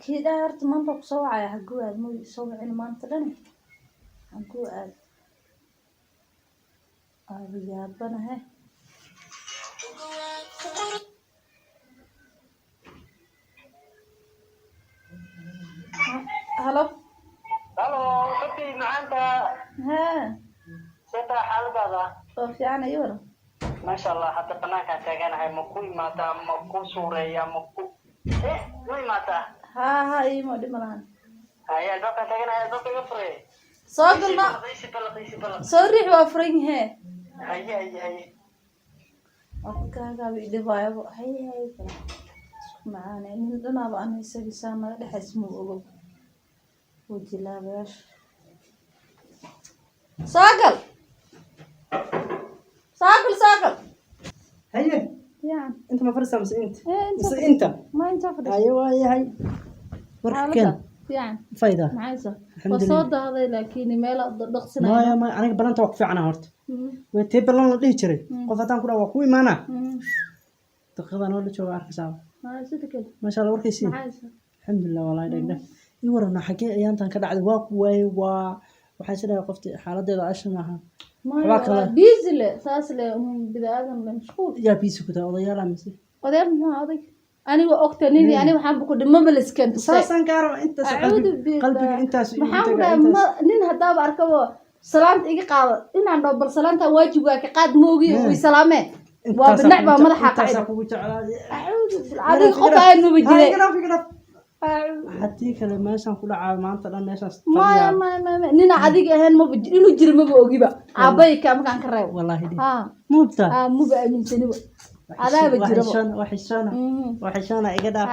كده هرت منطق صوعة يا حقوق مو صوعة المنطقة لنا حقوق يا بنا هاي هلو شفتي معانتا ها سيتا حالة طوف يعني يورا ما شاء الله حتى بناك تاجنا هاي مكوي ماتا مكو سوريا مكو وين ماتا ها اي ما دي ملان هاي الباب تاجنا هاي الباب يفري صاقلنا صريح وافرين هاي أوكا بيدي بايبو هاي معانا إن أنا بقى أنا يسوي سامة ده حسمه أقول وجلا باش صاقل هاي يعني انت ما فرصة بس انت إيه بس انت ما أنت فرص ايوه هاي حالك يعني فايدة معايسة الحمد لله وصوت هذا لكن ما لا ضغطنا ما انا بلان توقف عنها هرت وتي بلان لا ديجري قفتان كلا waa ku imaana taqadan oo la jooga arkisaa ما سيد كده ما شاء الله warkaysi معايسة alxamdulillah wallahi dhagna ii warana xagee ayaantan ka dhacday waa kuway waa waxa sida qofti xaaladeeda ashan aha ما بيزل ساسله بدا آدم مشغول yaa biisi ku taa odayaal amsi قدر ما هذا أنا وأكتنيني أنا وحنا بكون ما بلسكن saasan gaaro inta qalbiga intaas محمد ما نين هذا باركوا سلامت إيجي قاعد إن عند بل سلامتها واجب قاعد موجي وسلامة وبالنعبة ما راح قاعد هذا خطأ إنه بيجي حتى كلام ما شان كل عام ما طلع ناس ما نين عادي هن ما بيجي إنه جري ما بوجي بقى عباي كم كان كريم والله دي مو بتا مو بقى من سنة هذا بيجي وحشانة إجدا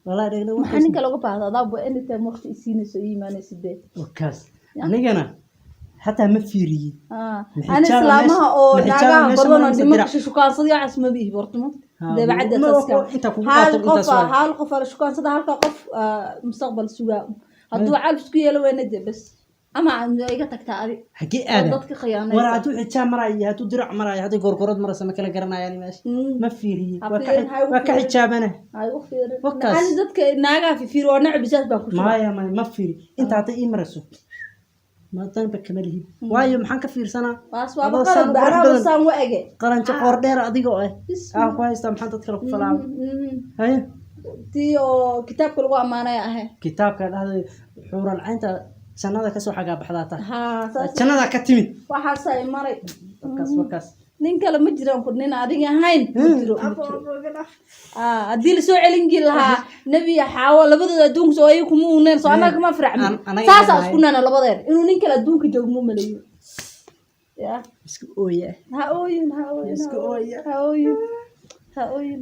والله ده محنك لو قبعة هذا أبو أنت مخت إسيني سوي ما نسيبه وكاس أنا حتى ما فيري أنا سلامها أو ناقة برضو دمك شو كان صديق عسمه بيه برضو ده بعد تسكر هال قف شو كان صديق هالقف مستقبل سواء هدو عارف سكية لو ندي بس أما عن إيجا تكتاري حكي أنا ضدك خيانة ورا هدو حجام مراي هدو درع مراي هدو قرقرات مرة سمكة لقرنا يعني ماشي ما فيري وكا حجام أنا هاي وفير أنا ضدك ناقة في فير ونعب بجاز باكل ما فيري أنت عطي إيه مرسو ما تنبك كمله وايو محن كفير سنة واسوا بقرن أنا بسام وأجي قرن شقور دير أديقه كويس تام محن تدخل فلام هاي تيو كتاب كل واحد معنا يا كتاب كان هذا حور العين سنة كسو حاجة بحذاتها سنة كتمي واحد ساي مري وكاس نين كلا مجرم كنا عادي هاين أدي لسوء علنجي لها نبي حاول لبض دونك سويكم ونن سو أنا كمان فرعمي ساسا كنا أنا لبضير إنه نين كلا دونك جومو مليون يا أويه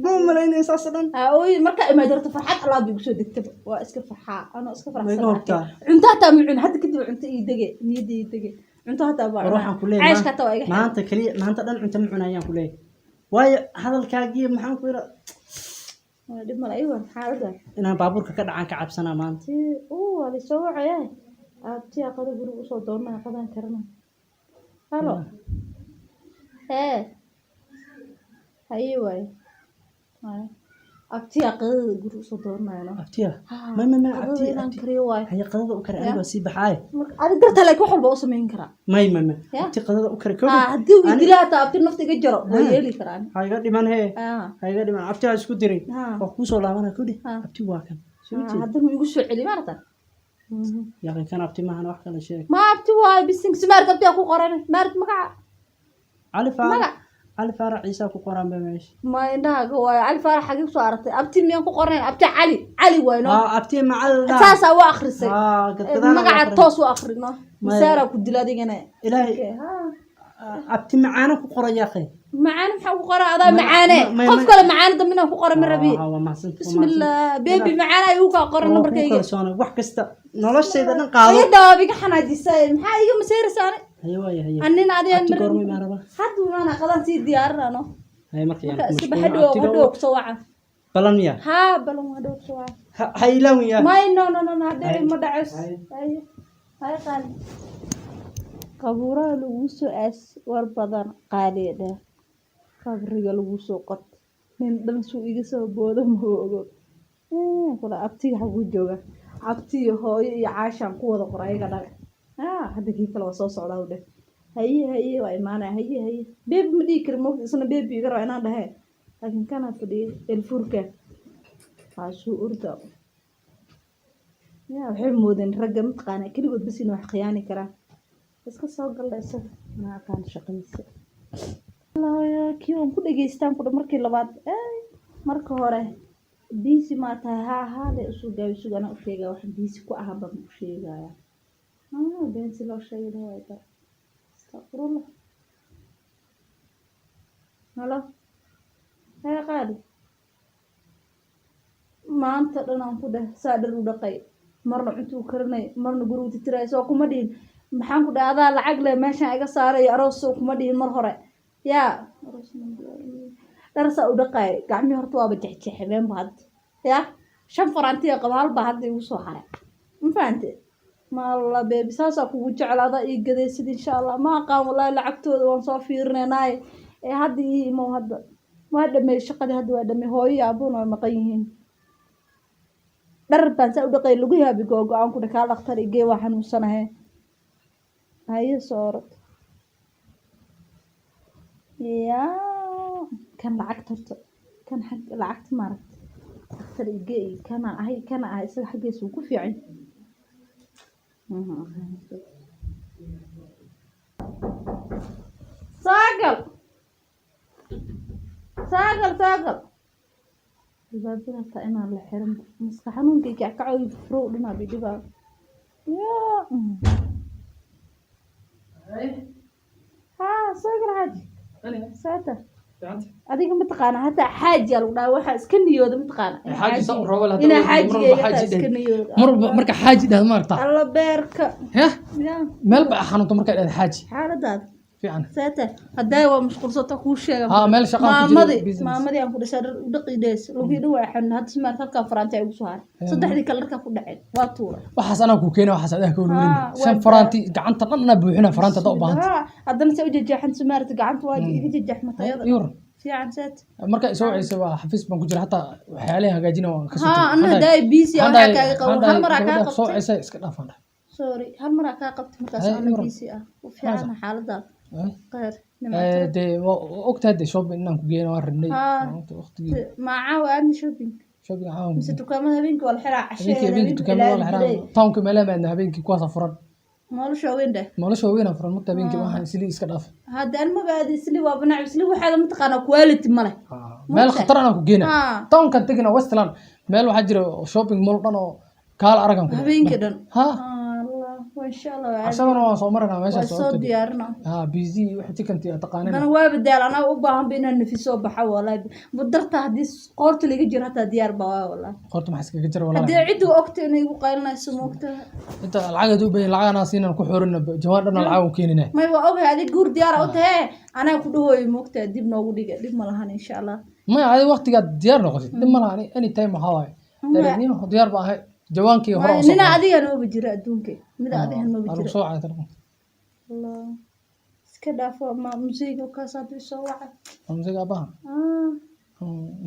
مو ملاين أساسا مركا ما درت فرحات الله بيقصد دكتب واسك فرحة أنا اسك فرحة أنت تامعون حد كده أنت يدقي نيدي يدقي أنت هتابع عايش كتوي ما أنت كلي ما أنت أنت معنا أيام كليه واي هذا الكاجي محن كويرة دي مال أيوة حاضر أنا بابورك كده عنك عب سنة ما أنت هذا سوى عيال أبتي أقدر أقول وصل دورنا أقدر كرنا هلا أيوة أبتي أقدر أقول وصل دورنا أنا أبتيها ما أبتي هي قدرة أكره أنا بس بحاي أنا قلت لك واحد بوصل من كرا ما أبتي قدرة أكره كم هدي ودلات أبتي نفتي جرب ويلي كران هاي قدي من هي هاي قدي من أبتي عايز كدري وكوس ولا أنا كدي أبتي واكن هذا من قصة علي مرة يا أخي كان أبتي ما أنا واحد ولا شيء ما أبتي واي بس سمعت أبتي أكو قراني مارت مقع علي فارع عيسى كو قران بماش ما عندها هو علي فارع حقيقة صارت أبتي مين كو قراني أبتي علي وينو أبتي مع أساسا وآخر سي مقع توس وآخرنا مسارة كدلا دي جنا إلهي أبتي معانا كو قران يا أخي معانا محاو قرا هذا معانا قف كله معانا ضمنه كو قرا من ربي بسم الله بيبي معانا يوكا قرا نمبر كيغا wax kasta noloshayda dhan qaado ay daabiga xanaajisay maxaa iga maseeraysan hayo annina adeen mar goorma ma raba hadda waana qadan si diyaarano hay markii aan iska baxdo soo wacan balan ya ha balan wado soo wacan haylan ya may no hadda ma dhacis hay qal qabuuraha lagu soo aas war badan qaaliyeeda qabriga lagu soo qot nin dhan soo iga soo boodo moogo kula abtiga xaguu jooga abtiyo hooyo iyo caashaan ku wada qor ayaga dhale hadda kii kale waa soo socdaa u dheh haye waa imaanaya haye beebi ma dhihi kari moogta isna beebi iga raba inaan dhahe laakiin kanaa fadhiyay elfurka kaasuu urda waxay moodeen ragga mataqaana keligood bas inuu wax khiyaani karaa iska soo galla isaga ma aqaan shaqadiisa kii waan ku dhageystaan kudha markii labaad marka hore biisi maa tahay haale usoo gaabi sugana u sheegaa waxaan biisi ku ahaa baan ku sheegaya beensi loo sheegay dhawaay dar astaqfirullah halo hee qaadi maanta dhan aan ku dheh saa dhar u dhaqay marna cuntuu karinay marna gurigu titiray soo kuma dhihin maxaan ku dhahay adaa lacag leh meeshaan iga saaray aroos soo kuma dhihin mar hore yaa dharsaa u dhaqaay gacmii horta waaba jexjeexbeenba hadda yaa 5 farantiya qaba halba hadda igu soo haray ma fahante malla beebi saasaa kugu jeclaada ii gadaysid insha allah ma aqaan wallaahi lacagtooda waan soo fiirinaynaaye hadda ii imow hadda waa dhammeey shaqadii hadda waa dhammeey hooyo iyo aabbuhuna waa maqan yihiin dhar baan saa u dhaqay lagu yaabi go-aan ku dhakaa dhaqtar igee waa xanuunsanahe haye soo orod yaa kan lacagta horta kan xag lacagta maaragta dhaqtar igee kana ahay isaga xaggiisa uu ku fiican saagal dibaabada taa inaan la xirin maska xanuunkay kackacoy furo dhinaa bidhibaa saagal xaaji saata adiga mataqaana hataa xaaji aa lagu dhaha waxaa iska niyooda mataqaana inaa xaajigeegataa iska niyooda marka xaaji dhahda maaragta alla beerka meel ba xanuunta markaa dhahda xaaji xaaladaada fiican saata hadday waa mashquulsata kuu sheega meel shaqaan ku jiro maamadii aan ku dhashay dhar u dhaqi dhees lugii dhawaa xanuun hadda simaar halkaa faraanti ay ugu soo haray saddexdii kale dharkaa ku dhaceen waa tuuray waxaas anaa kuu keena waxaas adaa ka warwarin 5 faraanti gacanta dhan anaa buuxina faraanta haddaa u baahanta haddana se u jajaxan simaarta gacanta waa iga jajaxmatayada fiican saat marka soo wacaysa waa xafiis baan ku jira hataa waxyaalaha hagaajina waan ka soo anna daay busy waxaa kaaga qabo hal mar kaa qabtay soo wacaysa iska dhaafan sorry hal mar kaa qabtay markaas anna busy u fiican xaaladaada qeer de ogtahay de shopping inaan ku geeyna waan rabnay waqtigii macaa waa shopping caawa mise dukaamada habeenkii waa la xiraa casheeda habeenkii dukaamada waa la xiraa townka meelaha maadna habeenkii kuwaas furan nolosha weyn furan marka habeenkii waxaan isli iska dhaaf hadda aan magaadi isli waa banac isli waxaad mataqaana quality male meel khatar aan ku geeyna townka tegina westland meel waxa jira shopping mall dhan oo kaal aragan ku habeenkii dhan إن شاء الله عشان صومرنا ماشي صوت ديارنا بيزي واحد تكنتي تقانين أنا وابد ديال أنا وباهم بينا نفسه بحوا والله بدرت هديس قرط اللي جرى هتا ديار بوا والله قرط ما حسك جرى والله هدي عدو وقت إنه يقالنا اسمه وقتها أنت العقد وبين العقد ناسينا نكحورنا جوارنا العاو كيننا ما يبغى أوكي هذه جور ديار أوتها أنا كده هو وقتها ديب نوودي ديب ملهان إن شاء الله ما هذا وقت قد ديار نقصي ديب ملهان أني تايم هواي ترى ديار بقى جوانكي هراء نينا أديها نو بجرا دونكي ماذا أديها نو بجرا الرسوعة ترى الله سكدا فما موسيقى وكاسات الرسوعة موسيقى أباها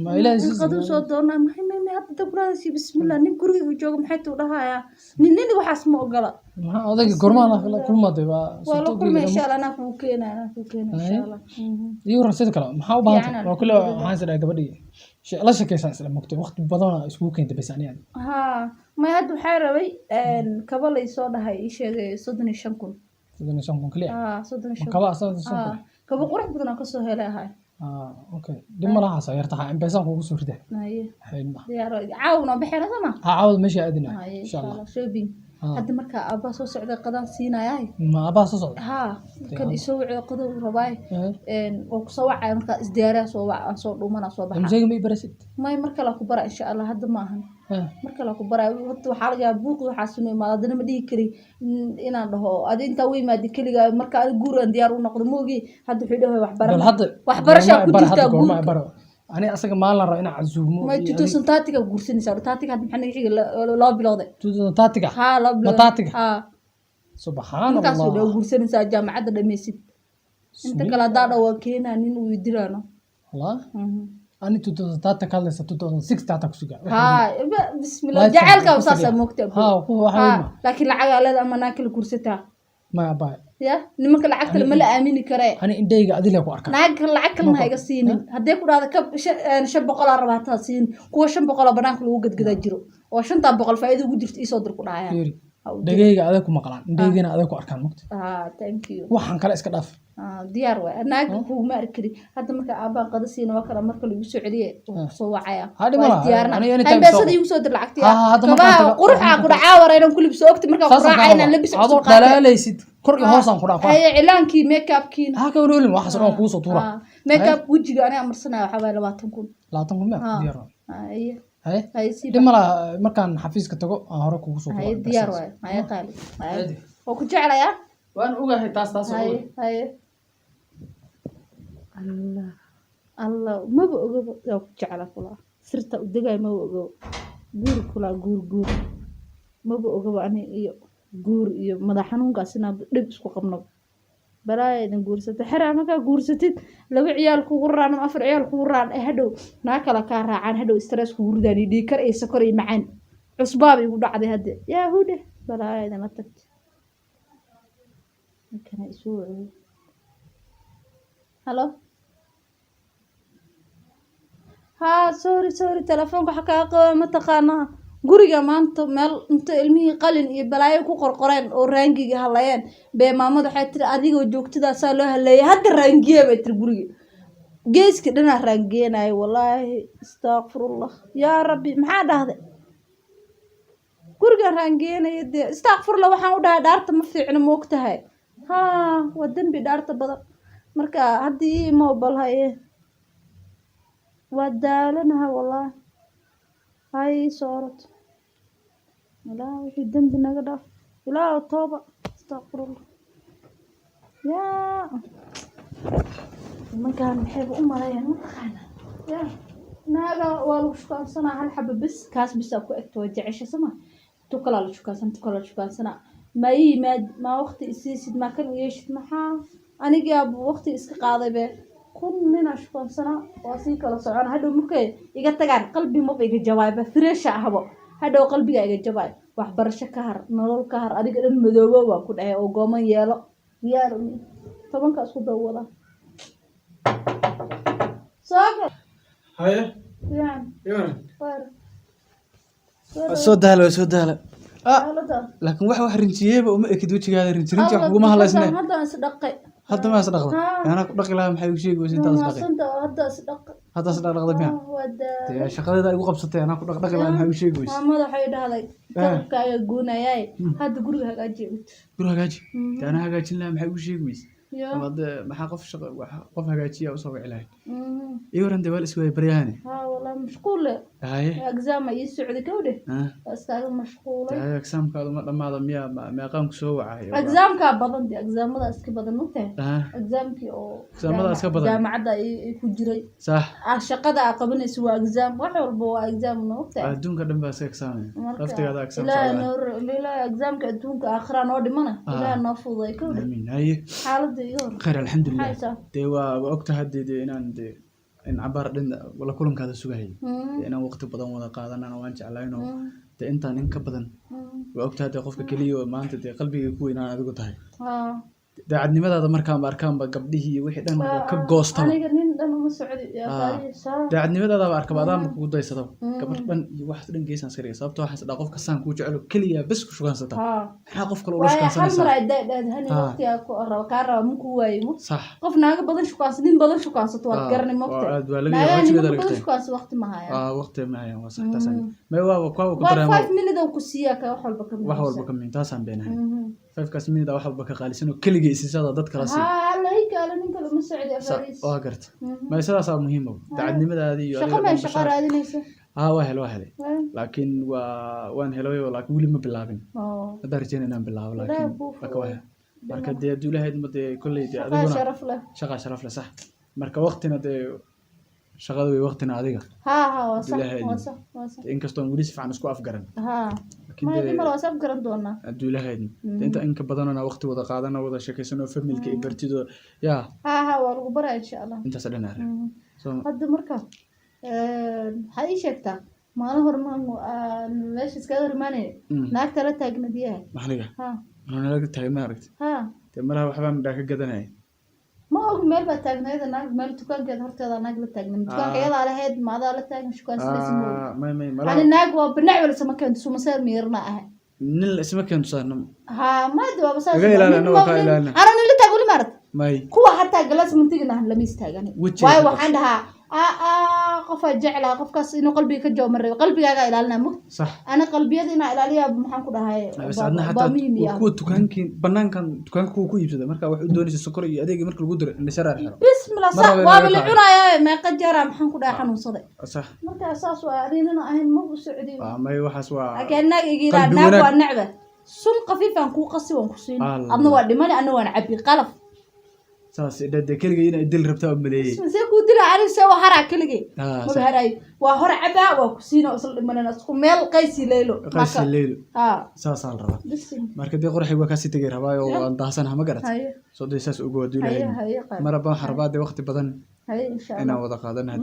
ما إلى زيز قدو صوتنا ما حتى تقولها شيء بسم الله نقولي وجوه محيط وراها يا نيني وحاس ما قلا ما هذا كرمانا كل ما تبى والله كل ما إن شاء الله أنا فوقينا إن شاء الله يورا سيد كلام ما هو بانت ما كله حاسر هذا بدي شيء لا شك يسأل سلام وقت بدونا أسبوع كنت بس يعني ها ما هذا حيروي قبل يصير هاي شيء صدني شنكون كليا صدني شنكون كبا صدني شنكون كبا قرح بدنا كسر هلا هاي اوكي دم لها صيرتها ام بيسان كوغو سورده حين ديار عاونا بحيره سما عاود ماشي ادنا ان شاء الله شوبين هذا marka aba soo socda qadan siinayay ma aba soo socda kan isoo wacay qado rabay oo ku soo wacay marka isdiyaariya soo wacay soo dhumana soo baxay amjeega ma barasid may marka la ku bara insha Allah hadda ma ahan marka la ku bara waxa laga buuq waxa sunay maadana ma dhigi kari inaan dhaho adii inta way maadi kaliga marka aan guuran diyaar u noqdo moogi hadda wuxuu dhahay waxbarasho ku jirta guur أنا أصلاً ما لنا رأينا عزومه ما تدوسن تاتيكا قرصني صار تاتيكا هاد محنك شيء لا بلوده تدوسن تاتيكا لا بلوده تاتيكا سبحان الله كاسو لو قرصني صار جامعة دميسيد أنت كلا دارا وكينا نين ويدرانا الله أنا 2000 كالس 2006 تعتك سجى بسم الله جعلك وصاصة مكتب هو لكن العقل هذا أما ناكل كرسيتها ما باي يا نمك العقل ما لا آمني كراه أنا إنديك أدي لك وأركان ناقل العقل ما هيك سين هديك ولا هذا كب شب قلا ربعتها سين كوا شب قلا بناك لو قد قد جرو وعشان طبق الفائدة وجرت إيصادر كل عيا دقيقة أديك مقلان إنديكنا أديك وأركان مكت thank you waxaan kale iska dhaaf diyaar way naag ku ma arkiri hadda marka aabaan qadasiina waa kala marka lagu soo celiye soo wacaya hay beesada igu soo dir lacagtiya kaba qurxa ku dhacaa wareeran kulib soo ogti marka quraacayna labis ado dalaalaysid kor iyo hoos aan ku dhaafaa hay cilaankii make-upkii ha ka wareelin waxa soo ku soo tuura make-up wajiga aniga marsanaa waxa way 20,000 ma diyaar hay hay dimala markaan xafiiska tago aan hore kugu soo hay diyaar way hay qaali oo ku jeclaya waan ogahay taas hay الله ما بقول يا كجعل كلا صرت أدقى ما بقول جور كلا جور ما بقول أنا جور مدحنون قاسنا لبس قمنا براي نجور ستحرق ما كجور ستيت لو عيال كوران ما أفر عيال كوران هدو ناكل كارع عن هدو استرس كورداني ديكر إيه سكري معن عصبابي يقول عادي هدي يا هوده براي أنا تكت كان يسوع هلو ها سوري تلفونك حكا ما تقانا guriga maanta meel inta ilmihii qalin iyo balaayo ku qorqoreen oo raangiga halayeen bee maamadu waxay tiri adigoo joogtidaas loo haleeyay hadda raangiye bay tiri guriga geeska dhana raangeenay wallahi astaghfirullah ya rabbi maxaa dhahday guriga raangeenay astaghfirullah waxaan u dhahay dhaarta ma fiicna moogtahay ha wadan bi dhaarta badan marka hadii mobile haye ودالنها والله هاي صارت لا في الدم نقدر لا توبة استغفر الله يا ما كان بحب أمها يعني يا ناقة والله شو كان صنع هالحب بس كاس بس أكو أتوجع إيش اسمه تكلا شو كان صنع ما وقت إسيس ما كان يش محا أنا جاب وقت إسقاطي به كلنا شكون سنة واسيك الله سبحانه هذا ممكن يقطعان قلبي ما بيجي جواب فريش هوا هذا قلبي يجي جواب وحبر شكهر نور كهر أديك المذوبة وكل أي أوجما يلا طبعا كأسود دولا ساكر هاي يعني سود هلا لكن واحد رنتيه وما أكيد وجهي هذا رنتيه وما هلا اسمه هذا صدقي هذا ما صدق أنا دقي لها محي وشيء وزين تصدق هذا صدق بيان يا شغلة ذا يوقف ستة أنا دقي لها محي وشيء وزين ما ذا حيد هذا كاي جونا ياي هذا جروه هاجي أنا هاجي لها محي وشيء وزين هذا محقف شغل قف هاجي أو صوي عليه يورن دوال اسمه برياني والله مشغولة هاي أجزام يسعد كوده أستاذ مشغولة هاي أجزام كذا ما هذا ما قام كسوع أجزام كابدن دي أجزام هذا أسكبدن نقطة أجزام كي أو أجزام هذا أسكبدن جامعة دا يكجري صح الشقة دا قبلنا سوى أجزام واحد بوا أجزام نقطة دون كده بس أجزام رفت هذا أجزام لا نور لا أجزام كدون كآخر نور دمنا لا نفوض كوده آمين هاي حالة خير الحمد لله دي وقتها دي إن عبارة ولا كلهم كذا سجاهي أنا وقت بدن ولا قادنا أنا وانش علينا أنت إنك بدن وقتها تخوفك كليو ما أنت قلبي يكون أنا أقول تهاي ده عندي ماذا مركان بأركان بقبله واحد أنا كجوست أنا قرنين أنا مسعودي يا فارس ده عندي ماذا بأركب هذا مقود ده يصدق قبل واحد رين جيسان سريع صابته واحد صدق كسان كوجعله كليه بس شو كان صدق حقف كل وش كان صدق حال مرة ده هني وقتي أكو الركارة ممكن وايمو صح قفنا بدن شو كان سنين بدن شو كان صدق قرني مقطع لا بدن شو كان وقت معايا وقت معايا وصح تسمع ما هو وقوا كبرنا 5 minutes أو كسيا كواحد بكمل واحد بكمل تاسم بينها 5 كاس minutes واحد بكقالسينه كل جيس هذا ضد كراسي لا هيك أنا نك لما سعد يا فارس قرت ما يصير صار مهمة تعدني ماذا هذه شقة شقة هذه ليس واحد لكن وان هلوي ولكن ولي ما بلابين درجين أنا بلاب لكن أكواه مركز دي دوله هيد مدة كل دي شقة شرف له صح مركز وقتنا دي شغله وقتنا عادية وصح إن كستون وليس فعن سكوا أفجرن ما دي مرة وصف جرن دونا دوله هيد أنت إنك بدنا وقت وذا قادنا وذا شكل سنو فميل كي برتدو يا والغبرة إن شاء الله أنت سلنا هذا مركز waxaad ii sheegtaa maalin hore meesha iskaga hormaanaya naagta la taagnadiyaha maxliga ha nalaga taagna aragti ha dee malaha waxbaa midhaa ka gadanaya ma og meel baa taagnayda naag meel dukaankeeda horteeda naag la taagnan dukaanka iyadaa lahayd maadaa la taagan shukaansadaysa ma ani naag waa banac wala sama keento sumaseer miirna ah nin isma keento saarnam ha maadi waa basaas iga ilaalina waa ka ilaalina ana nin la taag wali maarad may kuwa hataa galas muntigina lama istaagani waayo waxaan dhahaa qof jeclaa qofkaas inuu qalbiga ka jaw maray qalbigaaga ilaalina mo sax ana qalbiyada ina ilaaliya maxaan ku dhahay ba muhiim ah kuwa dukaankiin banaankan dukaanka ku iibsada marka wax u doonaysa sokor iyo adeeg marka lagu diro indhasharar xiro bismillah sax waa la cunaya meeqa jara maxaan ku dhahay xanuunsaday sax marka saas waa adinana ahayn ma u socdi may waxaas waa akeenaag igiila naag waa nacba sun qafiifan ku qasi waan ku siin adna waa dhimani ana waan cabi qalaf saas dad kaliya inay dil rabtaa u maleeyay see ku dila arisa waa hara kaliya ma haray waa hor caba waa ku siino isla dhimanana isku meel qaysi leelo ha saas al raba marka dee qorxay waa ka sii tagay rabaayo aan daahsanahay ma garat soo deesaas ugu wadulay maraba xarbaad waqti badan insha Allah wada qaadanaa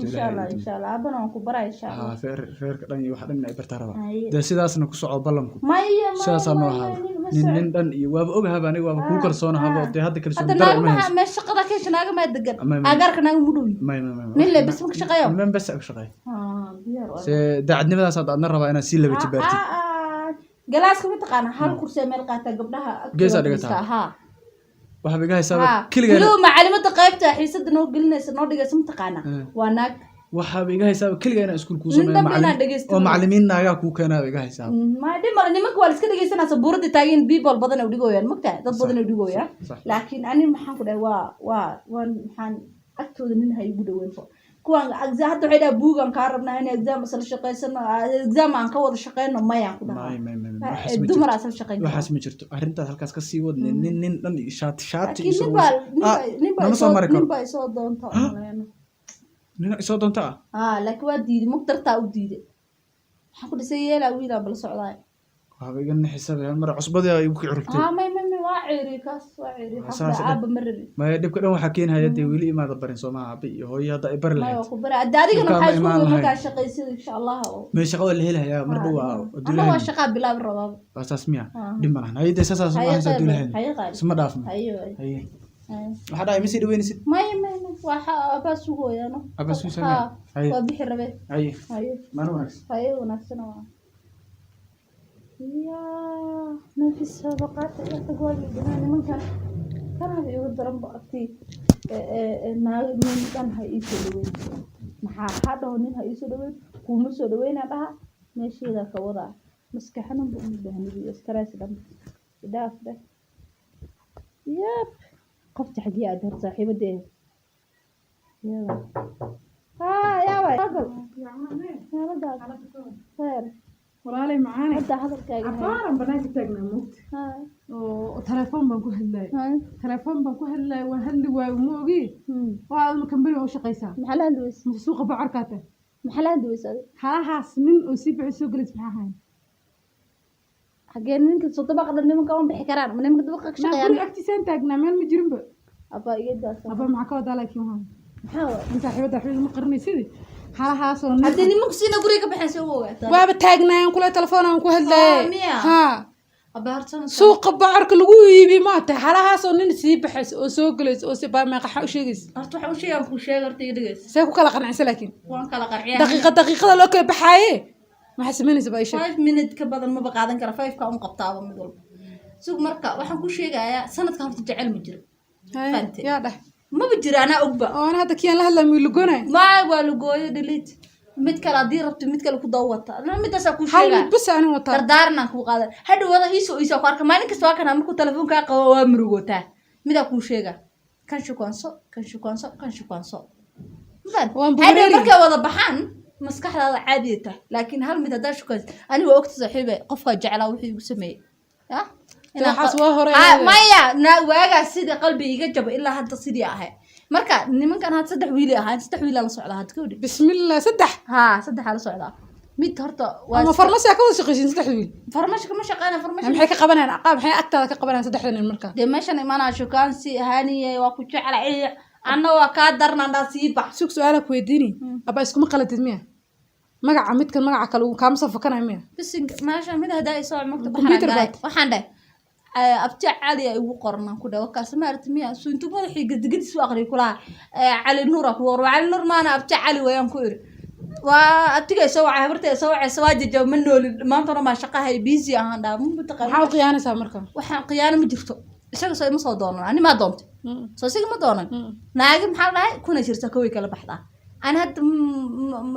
insha Allah abana aan ku baray insha Allah feerka dhan iyo wax dhan ay bartaa raba dee sidaasna ku soco ballanku sidaas aan noo ahaa nin dhan iyo waaba ogahay aniga waaba ku kalsoonahay dee hadda kalsoon dareemo ma shaqada ka shaqada ma degan agarka naga mudhow nin le bas ma shaqeeyo man bas ku shaqeey daacadnimadaas aad rabaa inaad sii laba jibaartid galaaska ma taqaana hal kursi meel qaata gabdhaha geesa dhigata ha waxa biga haysaa kaliya walo macallimada qaybta xiisada noo gelinaysa noo dhigaysa ma taqaana waa naag waxa biga haysaa kaliya inaan iskuul ku sameeyo macallin oo macallimiin naaga ku keenaa biga haysaa ma dhimar nimanka waa iska dhageysanaysa buurada taagin people badan oo dhigooyaan magtaa dad badan oo dhigooyaan laakiin ani maxaan ku dhahay waa maxaan agtooda nin hay ugu dhaweyn kuwan exam hadda waxay dhahay buugan ka rabnaa in exam asal shaqeysano exam aan ka wada shaqeyno mayaan ku dhahay dumar asal shaqeyn waxaas ma jirto arrintaas halkaas ka sii wadnay nin dhan shaati nin baa soo doonta nin soo doonta laakiin waa diiday mugtartaa u diiday waxaan ku dhisay yeelaa wiilaa bala socdaay waxba iga naxisabay mar cusbada ay ku xirtay may waa ceeri kaas waa ceeri aaba marri ma dibka dhan waxa keenaya de wili imaada barin Soomaa abi iyo hooyo hadda ay bar lahayd ku bar adigana waxa isku markaa shaqaysid insha Allah ma shaqo la helayaa mar dhaw ana waa shaqa bilaab rabaa asaas miya dhiman ay de saas waxaan dulahayn isma dhaafno waxa dhaay misi dhaweynaysid may waxa aba sugooyano aba suusana waa bixi rabe ay wanaagsan waa يا نفس سابقات تقول لي ممكن كان هذا يقدر بقتي من كان هيسودوين ما حدا هنين هيسودوين ومسودوين هذا ماشي ذا كوضع مسكحنا بهني استراس دم داف ده ياب قفت حقي أدهر صاحبة ده يلا يا وي يا رجال خير walaalay macaan hadda hadalkaaga afaaran banaanka taagnaa moogta oo telefoon baan ku hadlay waan hadli waayo ma ogi waa ma kambani oo shaqaysaa maxaa la hadlays suuqa bocorkaata maxaa la hadlays halahaas nin oo si bixi soo galis maxaa hayn xageen ninka soo dabaqda nimanka oo bixi karaan ma nimanka dabaqa ka shaqeeyaan ma agtiisaan taagnaa meel ma jirin ba aba iyadaas aba maxaa ka wada laakiin maxaa inta xibada xibada ma qarnaysid halahaas oo hadii nimanku sina guriga ka baxayso oo waaba taagnaan kula telefoon aan ku hadlay ha aba hartan suuqa bocorka lagu iibi ma tahay halahaas oo nin sii baxays oo soo galays oo si baa ma qaxa u sheegays horta waxa u sheegan ku sheegartay dhigays say ku kala qanacsan laakiin waan kala qarciyaa daqiiqada loo kala baxaaye ma xasminaysa baa isha 5 minutes ka badan ma qaadan kara 5 ka un qabtaaba mid walba suuq marka waxaan ku sheegayaa sanadka horta jacayl ma jiro yaa dhah ما بجرانا أقبل. أنا هذا كيان لهلا ميلوجونا. ما والوجوي دليت. متكل عدي ربط متكل كضوّت. أنا متسا كوشة. هل بس أنا وطار. تردارنا كو قادر. هذا ولا يسوع قارك ما نك سواء كان عمكو تلفون كقوة مروجوته. متى كوشة. كان شو كونسو. هذا بركة ولا بحان. مسكح هذا عاديته. لكن هل متى داش كويس. أنا وقت صاحبي قفة جعله وحي يسميه. ها؟ أنا حاسوه هراء. مايا نواجه سيد قلبي يجب إلا هذا سيدي أهي. مركا نمن كان هاد صدح ويلي أهي صدح ويلي على صعدة هاد كودي. بسم الله صدح. صدح على صعدة. ميت هرتا. ما فرمسي أكون شقيشين صدح ويل. فرمش كم شقينا فرمش. هم حكي قبنا عقاب حين أكتر كقبنا صدح لنا المركا. دي ماشان إيمانا شو كان سي هاني وكوتش على إيه أنا وكادرنا نصيبة سوق سؤالك ويديني أبا اسكو مقالة مية مقع عميد كان مقع كلو كام صف كان مية بس ماشي من هذا يسوع مكتب كمبيوتر بات وحنا أبتع علي وقرنا كده وكاسمارت مية سنتو ما حي قد سوق أغري كلها على النور أكبر وعلى النور ما أنا أبتع علي ويان كور وأبتع يسوع عبرت يسوع سواج جو منه ما ترى ما شقة هي بيزي هذا مو بتقرر حاول قيانة سامركم وحنا قيانة مجرته isaga soo ima soo doonan ani ma doonto soo isiga ma doonan naagi maxaa dhahay kuna jirta kowii kala baxdaa ani hadda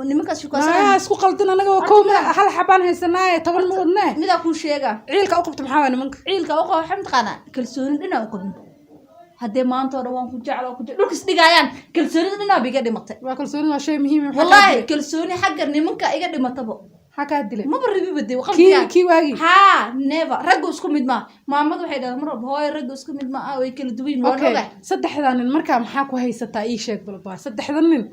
nimankaas shukaasana isku qaldin anaga kooma hal xabaan haysanaaye 10 ma wadnaa mida ku sheega ciilka u qabto maxaa nimanka ciilka u qabo xamd qana kalsooni dhinac u qabin haddii maanta oo dhan waan ku jeclaa ku dhulka isdhigayaan kalsoonida dhinac biga dhimatay waa kalsooni waa shay muhiim ah wallahi kalsooni xagga nimanka iga dhimatabo حكا دلي ما بربي بدي وقلبي كي واجي ها نيفر رجو اسكو ميد ما مامد waxay dhahay mar hooy ragga isku mid ma way kala duwan waa ogahay saddexdan nin marka maxaa ku haysataa ii sheeg balba saddexdan nin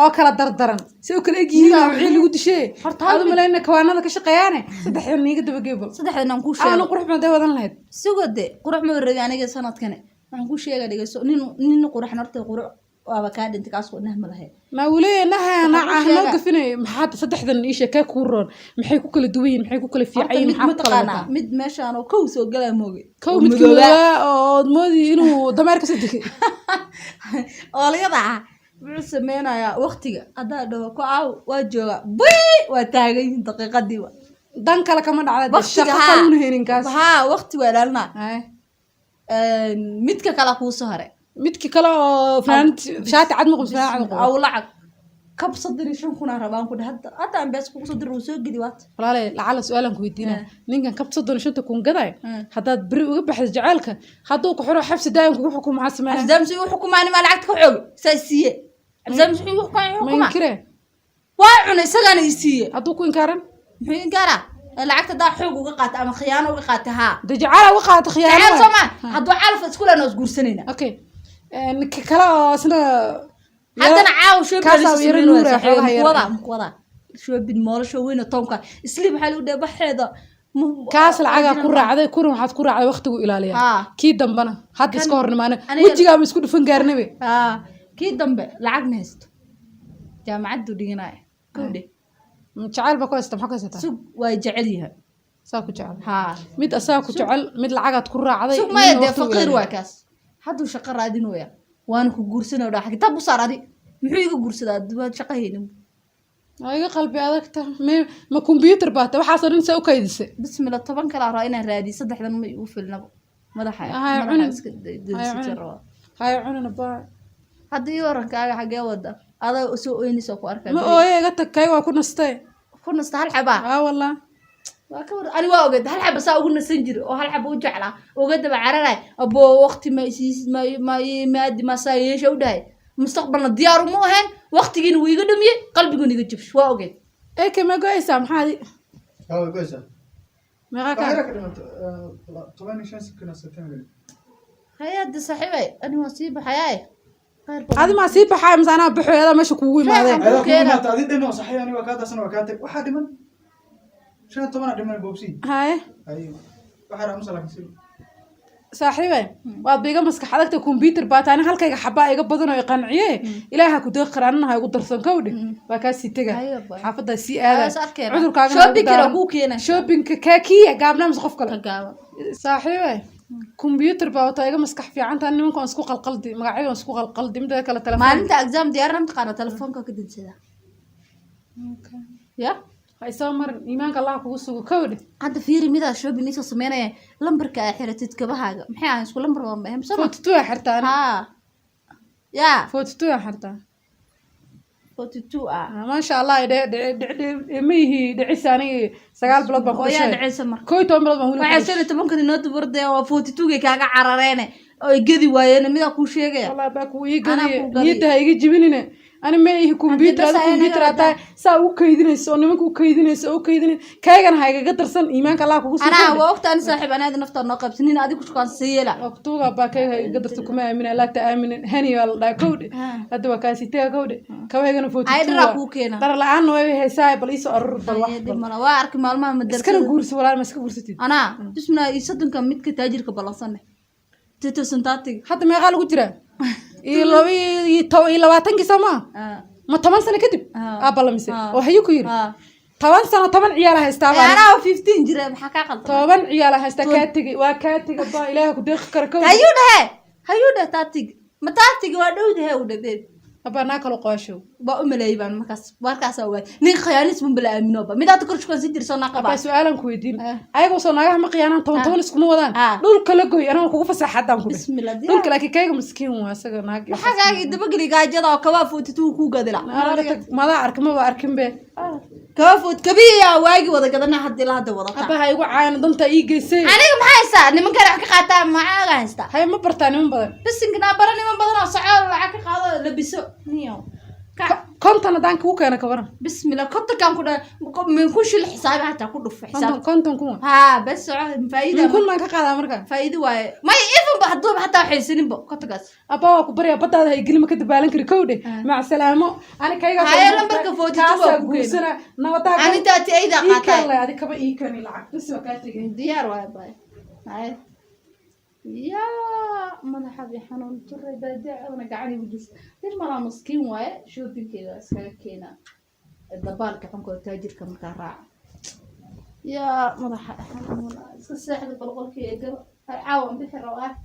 oo kala dardaran si oo kala eegyihiin wixii lagu dishay horta malayna kawaanada ka shaqeeyaan saddexdan niga daba geebo saddexdan aan ku sheegay aan qurux ma wadadan lahayd sigode qurux ma rabi aniga sanadkan waxaan ku sheegay dhigayso nin qurux nartay qurux waaba ka dhinta kaas oo nahma lahayd ma waleeynaha ana ahna gafinay maxaa saddexdan ii sheekay ku roon maxay ku kala duwan maxay ku kala fiican maxaa kala mid meeshaan oo kow soo galay mooge kow mid kala oo moodi inuu dameerka sadexay oo liyada wuxuu sameeynaya waqtiga adaa dhaw ku aaw waa jooga bay waa taagay daqiiqadii dan kala kama dhacday shaqo kaluna heerin kaas ha waqti weelaalna midka kala ku soo haray midki kale oo fanaanad shaati cad ma qabsan cad aw lacag kab sadri shan kuna rabaan ku hadda aan bas ku sadri uu soo gidi waat walaale lacala su'aalan ku weydiina ninkan kab sadri shanta kun gaday hadaad bari uga baxdo jaceelka haduu ku xiro xabsi daayan ku xukumo maxaa sameeyay xabsi uu xukumaani ma lacagta ka xoog saasiye xabsi uu xukumaani ma inkire waa cunay sagana isiye haduu ku inkaaran muxuu inkara lacagta daa xoog uga qaata ama khiyaano uga qaata ha dajacala uga qaata khiyaano jaceel soma haduu calaf isku lana isguursanayna okay kala asna haddana caaw shoo wada shoo bid moolasho weyn toonka isli maxaa lagu dhahay baxeeda kaas lacaga ku raacday kuna waxaad ku raacday waqtigu ilaaliya kii dambana hadda iska hornimaana wajiga ma isku dhufan gaarnabe kii dambe lacag ma haysto jaamacadu dhiganay kowde jacayl ba ku haysta maxaa ku haysta sug way jecel yahay saa ku jecel mid asaa ku jecel mid lacagaad ku raacday sug ma yade faqiir waa kaas hadduu shaqo raadinaya waan ku guursanaa dhax kitab u saaradi muxuu iga guursadaa duwaad shaqo heelin ayaga qalbi adagta ma computer baata waxa soo dhinsa u kaydisay bismillah 10 kala raa inaan raadi saddexdan ma igu filnabo madaxa iska deedsiro hay cunana ba hadii warankaaga xagee wada adaa soo oynayso ku arkay ma ooyega takay waa ku nastay hal xaba wallah وكبر أنا واقد هل حب ساوي قلنا سنجر وهل حب وجعله وقد بعرنا أبو وقت ما يسيس ما أدي ما سايش أو ده مستقبلنا ديار مو هن وقت يجين ويقدم قلبي يقول يجيب شو واقد إيه كم قايسة محادي قايسة ما غاك طبعا شانس كنا ستين هيا دي صاحبي أنا مصيبة حياي هذه ما سيبها حاجة مثلا بحو هذا مش كوي ما ذا هذا تعديد إنه صحيح أنا وكذا سنة وكاتب واحد من شنو طبعا دمنا بوبسي هاي ايوه waxaa masala kasii saaxiibay waad biga maskax adagta computer baat ana halkayga xabaa iga badan oo qanciye ilaaha ku deeq qaraanna igu darsan kawdhe waa ka sii taga xaafada si aada cudurkaaga shopping kira ku keenay shopping ka kiya gaabna mas qof kale saaxiibay computer baat iga maskax fiican taan nimanku isku qalqaldi magacyada isku qalqaldi mid kale telefoon maalinta exam diyaarna qana telefoonka ka dinsada okay ya hay soo mar iimaanka Allah kugu sugo kawdhe hadda fiiri mida shopping isoo sameynaya lambarka ay xiratid kabahaaga maxay aan isku lambar waan baahan soo foto xirtaan ha ya foto xirtaan foto ma sha Allah meehi dhicisani 9 bilood baan ku dhashay dhicisa mar kooy 10 bilood baan waxay sanad 10 kan inoo dubarday waa foto kaaga carareene oo gadi waayeen mida ku sheegaya wallahi baa ku ii gadi niyada iga jibinina أنا ما هي كمبيوتر هذا ساو كيدينيس أو نمك كيدينيس أو كيدين كأجن هاي قدر سن إيمانك الله كوكو أنا وقت أنا صاحب أنا هذا نفطر نقب سنين هذه كوش كان سيلا وقتوها باكي قدر تكمل من لا تأمن هني ولا كود هذا وكاسي تيا كود كواجن فوت أيدرا كوكينا ترى الآن وهي هي سايب ليس أرد بالواحد مرة وارك مالما مدرسة سكر كورس ولا مسك كورستي أنا بسمنا يصدق كم متك تاجر كبلاصنا تتسنتاتي حتى ما قالوا كتير iyo 20 سنة ما 8 سنة كدب أبلا مثلا وهي كير 8 سنة 8 عيال هيستا أنا 15 جرا محكا قلت 8 عيال هيستا كاتج وكاتج با إله كده كركو هيوده تاتج ما تاتج وادو ده ودبيب أبا ناكل قاشو ملايبان markaas waa nin khiyaanis mun bala aamino ba midaad ku korshkan si dirsan qaba ba su'aalan ku weydiin ayago soo naagaha ma qiyaanan toban isku wadaan dhulka la gooy anaa kugu fasaxadaan ku dhulka laakiin kayga miskiin waa asaga naag xagaagi dabagli gaajada oo kaba fuutitu ku gadila mada arkama ba arkin be kaba fuut kabiya waagi wada gadana hadii la hada wada aba hay ugu caayna danta ii geysay aniga maxay haysaa nimanka wax ka qaataa macaaga haysta hay ma bartaan niman badan bisinkana baran niman badan oo socod lacag ka qaado labiso niyo كنتنا دانك وكأنا كبرنا بسم الله كنت كان كده من كل شيء الحساب حتى كله في حساب كنتم كون بس فايدة من كل ما كقاعد أمريكا فايدة واي ما يفهم بحضور حتى حسين بق كنت قاس أبا كبري بدأ هاي قل ما كنت بالك ركودي مع السلامة أنا كايجا هاي لما كفوتي تبغى سنة نوتا أنا تأتي أيدا قاطع إيكلا هذه كبا إيكني العب بس وكاتي ديار واي باي هاي يا ما حبي حنون ترى بدع أنا قاعد بجلس ليش مرة مسكين واي شو بكذا سكينة الضبال كم كل تاجر كم كراع يا ما حنون الساحل بالغول كي يقر عاون بحر رواه